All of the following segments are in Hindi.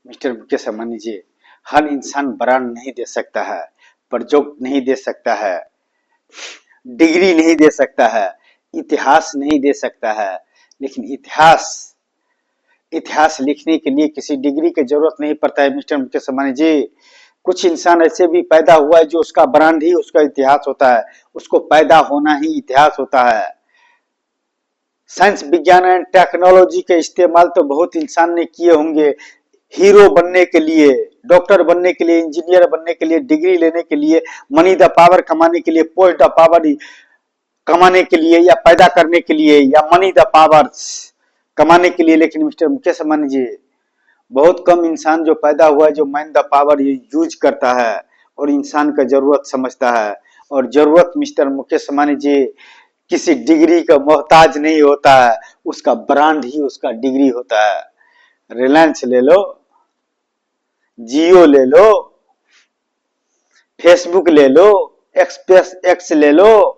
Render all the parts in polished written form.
मिस्टर मुकेश अंबानी जी, हर इंसान ब्रांड नहीं दे सकता है, प्रोजेक्ट नहीं दे सकता है, डिग्री नहीं दे सकता है, इतिहास नहीं दे सकता है। लेकिन इतिहास इतिहास लिखने के लिए किसी डिग्री की जरूरत नहीं पड़ता है मिस्टर मुकेश अंबानी जी। कुछ इंसान ऐसे भी पैदा हुआ है जो उसका ब्रांड ही उसका इतिहास होता है, उसको पैदा होना ही इतिहास होता है। साइंस विज्ञान एंड टेक्नोलॉजी के इस्तेमाल तो बहुत इंसान ने किए होंगे, हीरो बनने के लिए, डॉक्टर बनने के लिए, इंजीनियर बनने के लिए, डिग्री लेने के लिए, मनी द पावर कमाने के लिए, पोस्ट द पावर कमाने के लिए, या पैदा करने के लिए, या मनी द पावर कमाने के लिए। लेकिन मिस्टर मुकेश अंबानी जी, बहुत कम इंसान जो पैदा हुआ है जो मैन द पावर यूज करता है और इंसान का जरूरत समझता है। और जरूरत मिस्टर मुकेश अंबानी जी किसी डिग्री का मोहताज नहीं होता है, उसका ब्रांड ही उसका डिग्री होता है। रिलायंस ले लो, जियो ले लो, फेसबुक ले लो, एक्सप्रेस एक्स ले लो,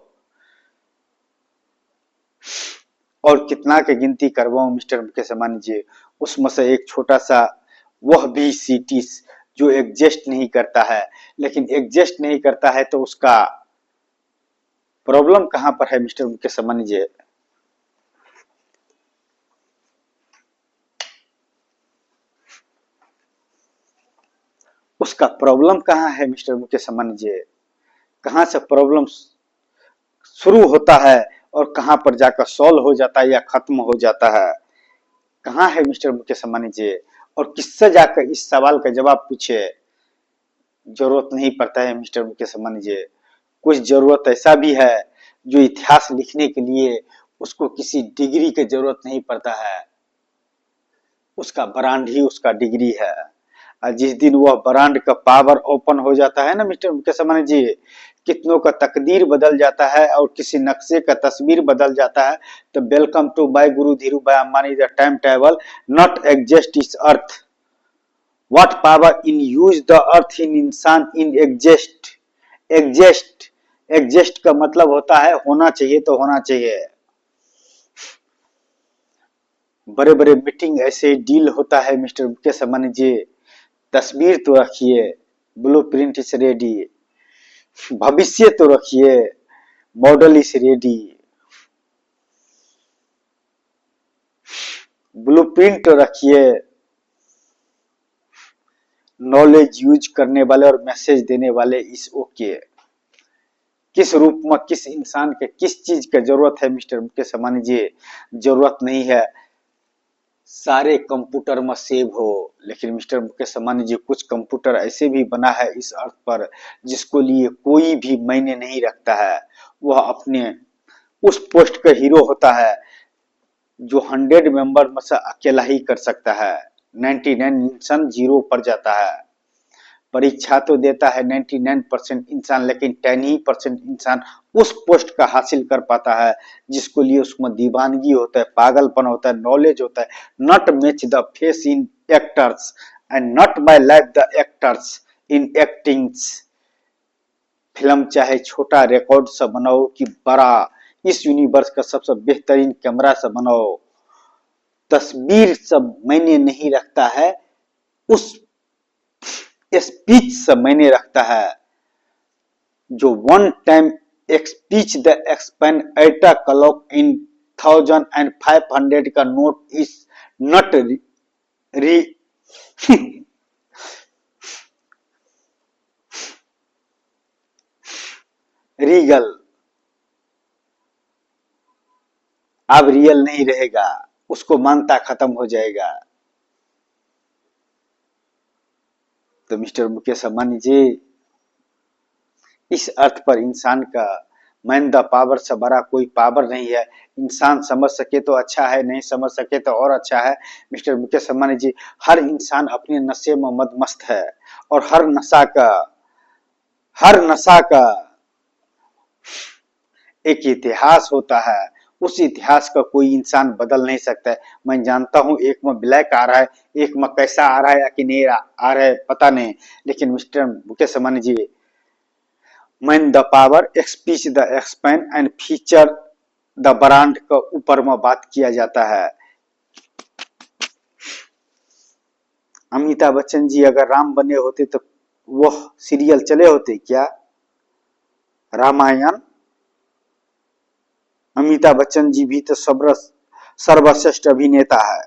और कितना के गिनती करवाऊं मिस्टर मुकेश अंबानी जी। उसमें से एक छोटा सा, वह भी सिटी जो एग्जिस्ट नहीं करता है। लेकिन एग्जिस्ट नहीं करता है तो उसका प्रॉब्लम कहां पर है मिस्टर मुकेश अंबानी जी? उसका प्रॉब्लम कहाँ है मिस्टर मुकेश अंबानी जी? कहाँ से प्रॉब्लम शुरू होता है और कहाँ पर जाकर सॉल्व हो जाता है या खत्म हो जाता है? कहाँ है मिस्टर मुकेश अंबानी जी? और किससे जाकर इस सवाल का जवाब पूछे? जरूरत नहीं पड़ता है मिस्टर मुकेश अंबानी जी। कुछ जरूरत ऐसा भी है जो इतिहास लिखने के लिए उसको किसी डिग्री की जरूरत नहीं पड़ता है, उसका ब्रांड ही उसका डिग्री है। और जिस दिन वह ब्रांड का पावर ओपन हो जाता है ना मिस्टर मुकेश अंबानी जी, कितनों का तकदीर बदल जाता है और किसी नक्शे का तस्वीर बदल जाता है। तो welcome to bye Guru Dhirubhai Ambani the time table not exist is earth, what power in use the earth in इंसान इन एग्जिस्ट। एग्जिस्ट एग्जिस्ट का मतलब होता है होना चाहिए तो होना चाहिए। बड़े बड़े मीटिंग ऐसे डील होता है मिस्टर मुकेश अंबानी जी, तस्वीर तो रखिए, ब्लूप्रिंट इज रेडी, भविष्य तो रखिए, मॉडल इज रेडी। ब्लूप्रिंट तो रखिए, नॉलेज यूज करने वाले और मैसेज देने वाले इस ओके। किस रूप में किस इंसान के किस चीज की जरूरत है मिस्टर मुकेश अंबानी जी? जरूरत नहीं है सारे कंप्यूटर में सेव हो। लेकिन मिस्टर मुकेश अंबानी जी, कुछ कंप्यूटर ऐसे भी बना है इस अर्थ पर जिसको लिए कोई भी मायने नहीं रखता है। वह अपने उस पोस्ट का हीरो होता है जो 100 मेंबर में से अकेला ही कर सकता है। 99 इंसान जीरो पर जाता है। परीक्षा तो देता है 99% इंसान, लेकिन 10% इंसान उस पोस्ट का हासिल कर पाता है जिसको लिए उसमें दीवानगी होता है, पागलपन होता है, नॉलेज होता है। Not match the face in actors and not my life the actors in actings. Film चाहे छोटा रिकॉर्ड से बनाओ कि बड़ा, इस यूनिवर्स का सबसे बेहतरीन कैमरा से बनाओ, तस्वीर सब मायने नहीं रखता है, उस स्पीच से मायने रखता है। जो one time speech the expand at a clock in 1500 का नोट इज नॉट री रीगल, अब रियल नहीं रहेगा, उसको मानता खत्म हो जाएगा। तो मिस्टर मुकेश अंबानी जी, इस अर्थ पर इंसान का मैन द पावर से बड़ा कोई पावर नहीं है। इंसान समझ सके तो अच्छा है, नहीं समझ सके तो और अच्छा है। मिस्टर मुकेश अंबानी जी, हर इंसान अपने नशे में मदमस्त है और हर नशा का एक इतिहास होता है। उस इतिहास का कोई इंसान बदल नहीं सकता है। मैं जानता हूं एक में ब्लैक आ रहा है, एक में कैसा आ रहा है या कि नहीं आ रहा है पता नहीं। लेकिन mister Mukesh Ambani ji, man the power expect the expand and feature the brand का ऊपर में बात किया जाता है। अमिताभ बच्चन जी अगर राम बने होते तो वह सीरियल चले होते क्या, रामायण। अमिताभ बच्चन जी भी तो सर्वश्रेष्ठ अभिनेता है।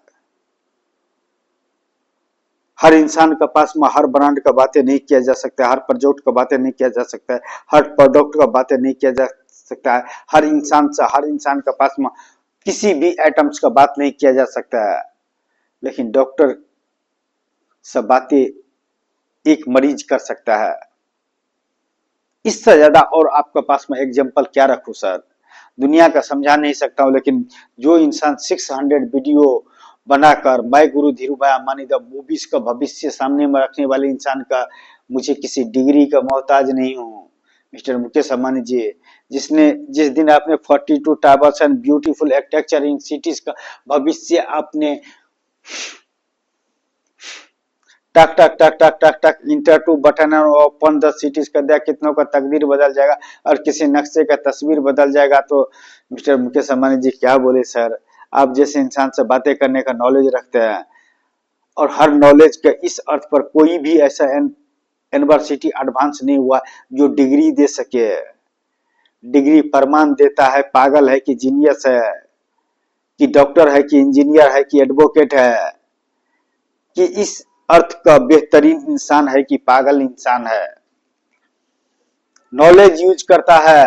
हर इंसान के पास में हर ब्रांड का बातें नहीं किया जा सकता, हर प्रोडक्ट का बातें नहीं किया जा सकता है, हर प्रोडक्ट का बातें नहीं किया जा सकता है, हर इंसान के पास में किसी भी एटम्स का बात नहीं किया जा सकता है। लेकिन डॉक्टर सब बातें एक मरीज कर सकता है। इससे ज्यादा और आपके पास में एग्जाम्पल क्या रखूं सर, दुनिया का समझा नहीं सकता हूं। लेकिन जो इंसान 600 वीडियो बनाकर मैं गुरु Dhirubhai Ambani the movies का भविष्य सामने में रखने वाले इंसान का मुझे किसी डिग्री का मोहताज नहीं हूं मिस्टर मुकेश अंबानी जी। जिस दिन आपने 42 towers and beautiful architecture in cities का भविष्य आपने टक टक टक टक टक टक enter to button open the cities कर दिया, कितनों का तकदीर बदल जाएगा और किसी नक्शे का तस्वीर बदल जाएगा। तो मिस्टर मुकेश अंबानी जी क्या बोले सर, आप जैसे इंसान से बातें करने का नॉलेज रखते हैं और हर नॉलेज के इस अर्थ पर कोई भी ऐसा यूनिवर्सिटी एडवांस नहीं हुआ जो डिग्री दे सके। डिग्री प्रमाण देता है पागल है कि जीनियस है, कि डॉक्टर है, कि इंजीनियर है, कि एडवोकेट है, कि इस अर्थ का बेहतरीन इंसान है कि पागल इंसान है। नॉलेज यूज करता है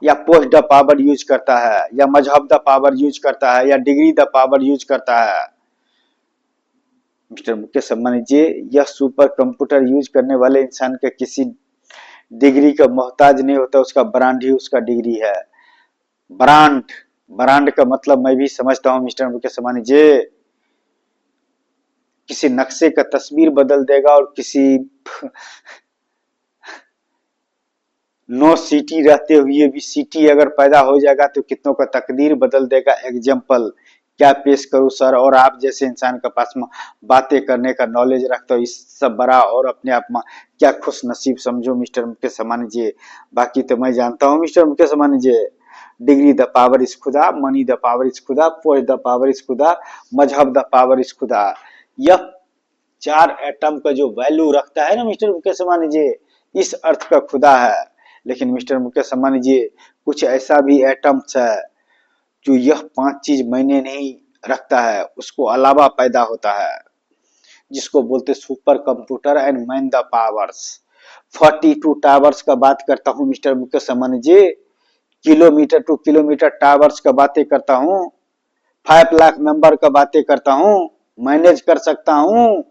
या पोस्ट द पावर यूज करता है या मजहब द पावर यूज करता है या डिग्री द पावर यूज करता है। मिस्टर मुकेश अंबानी जी, यह सुपर कंप्यूटर यूज करने वाले इंसान के किसी डिग्री का मोहताज नहीं होता, उसका ब्रांड ही उसका डिग्री है। ब्रांड ब्रांड का मतलब मैं भी समझता हूं मिस्टर मुकेश अंबानी जी, किसी नक्शे का तस्वीर बदल देगा और किसी नो सिटी रहते हुए भी सिटी अगर पैदा हो जाएगा तो कितनों का तकदीर बदल देगा। एग्जाम्पल क्या पेश करूं सर, और आप जैसे इंसान के पास में बातें करने का नॉलेज रखते हो, इससे बड़ा और अपने आप में क्या खुश नसीब समझो मिस्टर मुकेश अंबानी जी। बाकी तो मैं जानता हूं mister Mukesh Ambani ji, degree the power is खुदा, मनी द पावर इज खुदा, पोस्ट द पावर इज खुदा, मजहब द पावर इज खुदा। यह चार एटम का जो वैल्यू रखता है ना मिस्टर मुकेश अंबानी जी, इस अर्थ का खुदा है। लेकिन मिस्टर मुकेश अंबानी जी, कुछ ऐसा भी एटम्स है जो यह पांच चीज मैंने नहीं रखता है, उसको अलावा पैदा होता है, जिसको बोलते super computer and man the powers. 42 towers का बात करता हूं मिस्टर मुकेश अंबानी जी, किलोमीटर टू किलोमीटर टावर्स का बातें करता हूं, 5 लाख मेंबर का बातें करता हूं, मैनेज कर सकता हूं,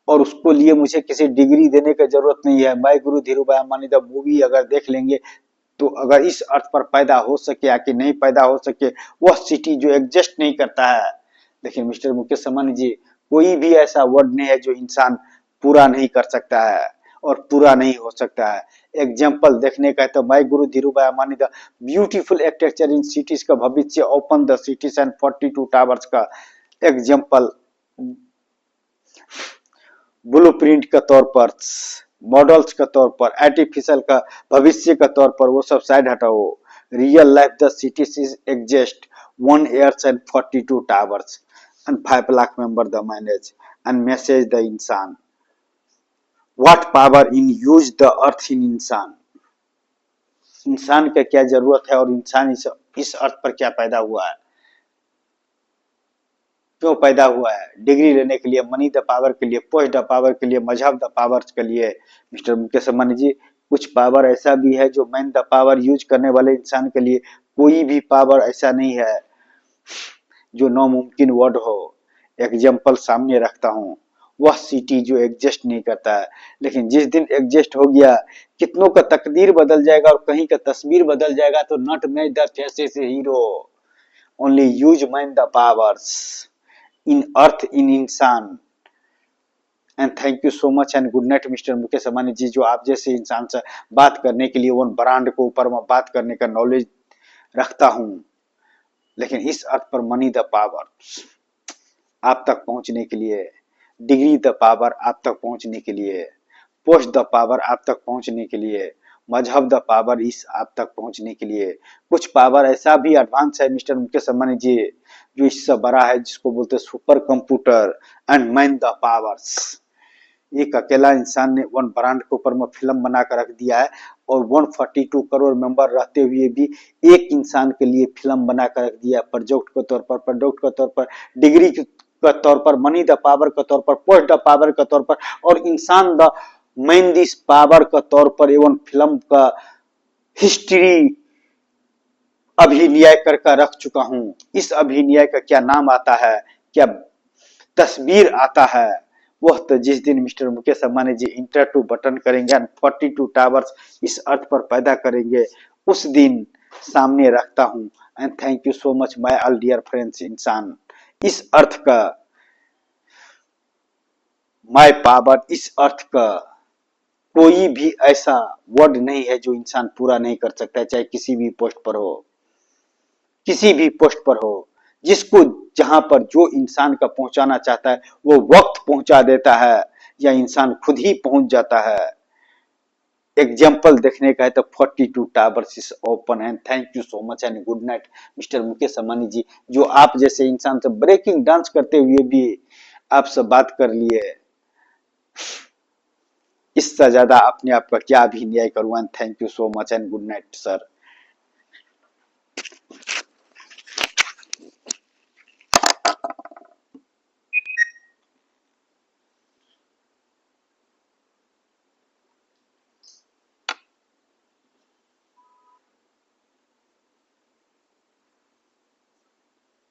और उसको लिए मुझे किसी डिग्री देने की जरूरत नहीं है। मैं गुरु Dhirubhai Ambani the movie अगर देख लेंगे तो अगर इस अर्थ पर पैदा हो सके या कि नहीं पैदा हो सके, वह सिटी जो एग्जिस्ट नहीं करता है। लेकिन मिस्टर मुकेश अंबानी जी, कोई भी ऐसा वर्ड नहीं है जो इंसान पूरा नहीं कर सकता है और पूरा नहीं हो सकता है। एग्जाम्पल देखने का है तो मैं गुरु Dhirubhai Ambani the beautiful architecture in cities का भविष्य open the cities and 42 towers का एग्जाम्पल ब्लूप्रिंट के तौर पर, मॉडल्स के तौर पर, आर्टिफिशियल का भविष्य के तौर पर, वो सब साइड हटाओ। Real life the cities is exist 1 years and 42 towers and 5 lakh member the manage and message the इंसान। what power in use the earth in इंसान, इंसान का क्या जरूरत है और इंसान इस अर्थ पर क्या पैदा हुआ है, क्यों पैदा हुआ है? डिग्री लेने के लिए, मनी द पावर के लिए, पोस्ट द पावर के लिए, मजहब द पावर के लिए। मिस्टर मुकेश अंबानी जी, कुछ पावर ऐसा भी है जो मैन द पावर यूज करने वाले इंसान के लिए, कोई भी पावर ऐसा नहीं है जो नामुमकिन वर्ड हो। एग्जाम्पल सामने रखता हूं, वह सिटी जो एग्जिस्ट नहीं करता है, लेकिन जिस दिन एग्जिस्ट हो गया कितनों का तकदीर बदल जाएगा और कहीं का तस्वीर बदल जाएगा। तो not make the faces hero, only use man the powers in earth in इंसान। And thank you so much and good night mister Mukesh Ambani ji, जो आप जैसे इंसान से बात करने के लिए, वो ब्रांड को ऊपर में बात करने का नॉलेज रखता हूं। लेकिन इस अर्थ पर मनी द पावर आप तक पहुंचने के लिए, डिग्री द पावर आप तक पहुंचने के लिए, पोस्ट द पावर आप तक पहुंचने के लिए, मजहब द पावर इस आप तक पहुंचने के लिए। कुछ पावर ऐसा भी एडवांस है मिस्टर मुकेश अंबानी जी, जो इससे बड़ा है, जिसको बोलते हैं super computer and man the powers. एक अकेला इंसान ने वन ब्रांड के ऊपर में फिल्म बना कर रख दिया है, और 142 करोड़ मेंबर रहते हुए भी एक इंसान के लिए फिल्म बना कर रख दिया, प्रोजेक्ट के तौर पर, प्रोडक्ट के तौर पर, डिग्री के तौर पर, मनी द पावर के तौर पर, पोस्ट द पावर के तौर पर, और इंसान द मैन दिस पावर के तौर पर एवं फिल्म का हिस्ट्री अभिनय करके रख चुका हूं। इस अभिनय का क्या नाम आता है, क्या तस्वीर आता है, वह तो जिस दिन mister Mukesh Ambani ji enter to button करेंगे एंड 42 टावर्स इस अर्थ पर पैदा करेंगे, उस दिन सामने रखता हूं। And thank you so much my all dear friends. इंसान इस अर्थ का, माय पावर इस अर्थ का कोई भी ऐसा वर्ड नहीं है जो इंसान पूरा नहीं कर सकता है, चाहे किसी भी पोस्ट पर हो, किसी भी पोस्ट पर हो। जिसको जहां पर जो इंसान का पहुंचाना चाहता है वो वक्त पहुंचा देता है, या इंसान खुद ही पहुंच जाता है। एग्जाम्पल देखने का है तो 42 towers is open. And thank you so much and good night mister Mukesh Ambani ji, जो आप जैसे इंसान से ब्रेकिंग डांस करते हुए भी आपसे बात कर लिए। इससे ज्यादा अपने आप का क्या भी न्याय करूं। And thank you so much and good night sir.